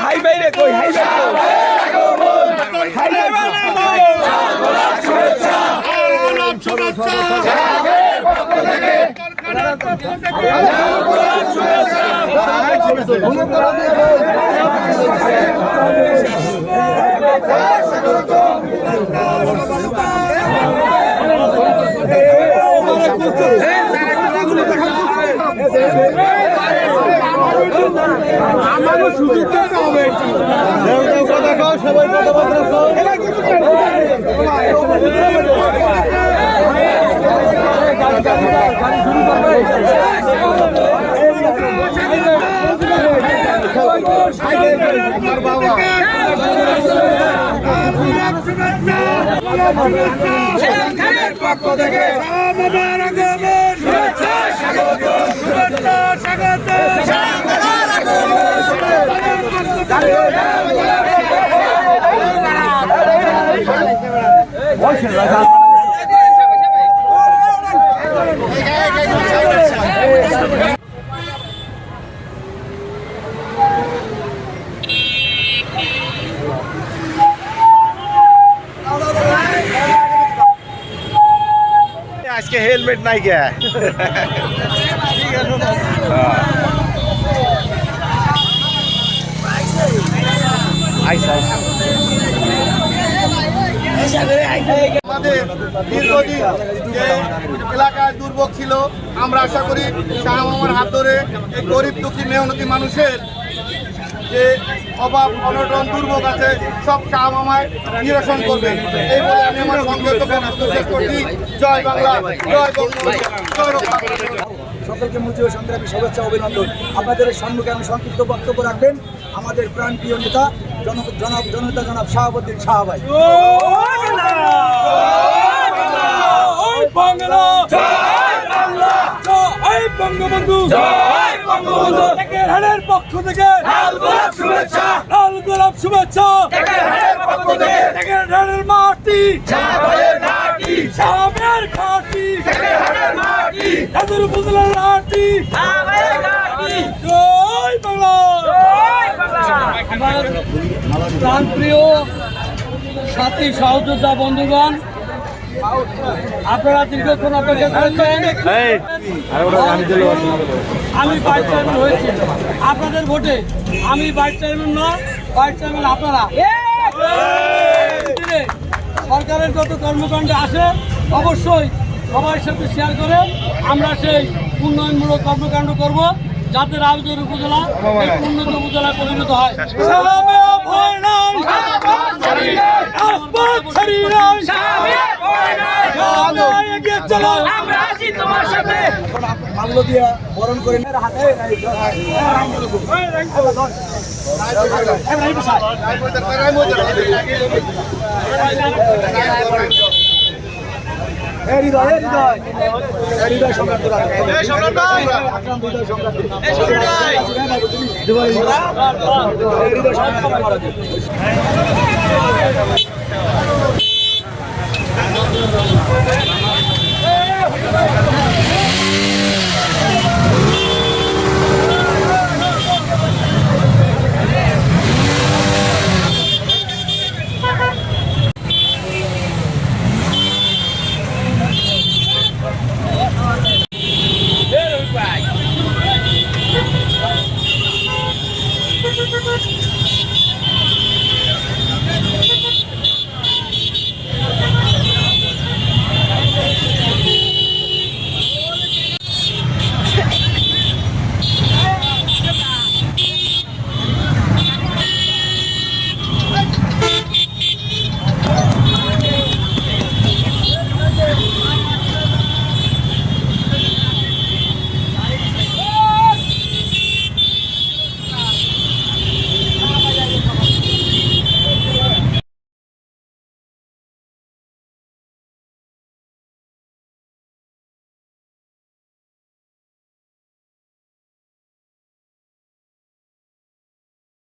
হাইবে কই হাইবে আমারও সুযোগ দিতে হবে কথা খাও সবাই কথাবার্তা গাড়ি শুরু করবে পক্ষ থেকে আজকে হেলমেট নাই কে দীর্ঘদিন যে এলাকায় দুর্ভোগ ছিল, আমরা আশা করি শাহ মামার হাত ধরে এই গরিব দুঃখী মেহনতি মানুষের যে অভাব অনটন দুর্ভোগ আছে সব শাহ মামায় নিরসন করবে। এই বলে আমি আমার সংক্ষিপ্ত বক্তব্য শেষ করছি। জয় বাংলা, জয় সকলকে মুজিব সংগ্রামী শুভেচ্ছা অভিনন্দন। আপনাদের সম্মুখে আমি সংক্ষিপ্ত বক্তব্য রাখবেন আমাদের প্রাণপ্রিয় নেতা জনাব শাহাবুদ্দিন শাহ ভাই। বঙ্গবন্ধু পক্ষ থেকে শুভেচ্ছা, লাল গোলাপ শুভেচ্ছা, মাটি প্রাণপ্রিয় সাথী সহযোদ্ধা বন্ধুগণ, আপনারা দীর্ঘক্ষণ অপেক্ষা করেছেন। আমি ভাইস চেয়ারম্যান হয়েছি আপনাদের ভোটে। আমি ভাইস চেয়ারম্যান নয়, ভাইস চেয়ারম্যান আপনারা। সরকারের যত কর্মকাণ্ডে আসে অবশ্যই সবার সাথে শেয়ার করে আমরা সেই উন্নয়নমূলক কর্মকাণ্ড করব, যাতে রাউজান উপজেলা উন্নত উপজেলায় পরিণত হয়। মাল্য দিয়া বরণ করে সম্রাট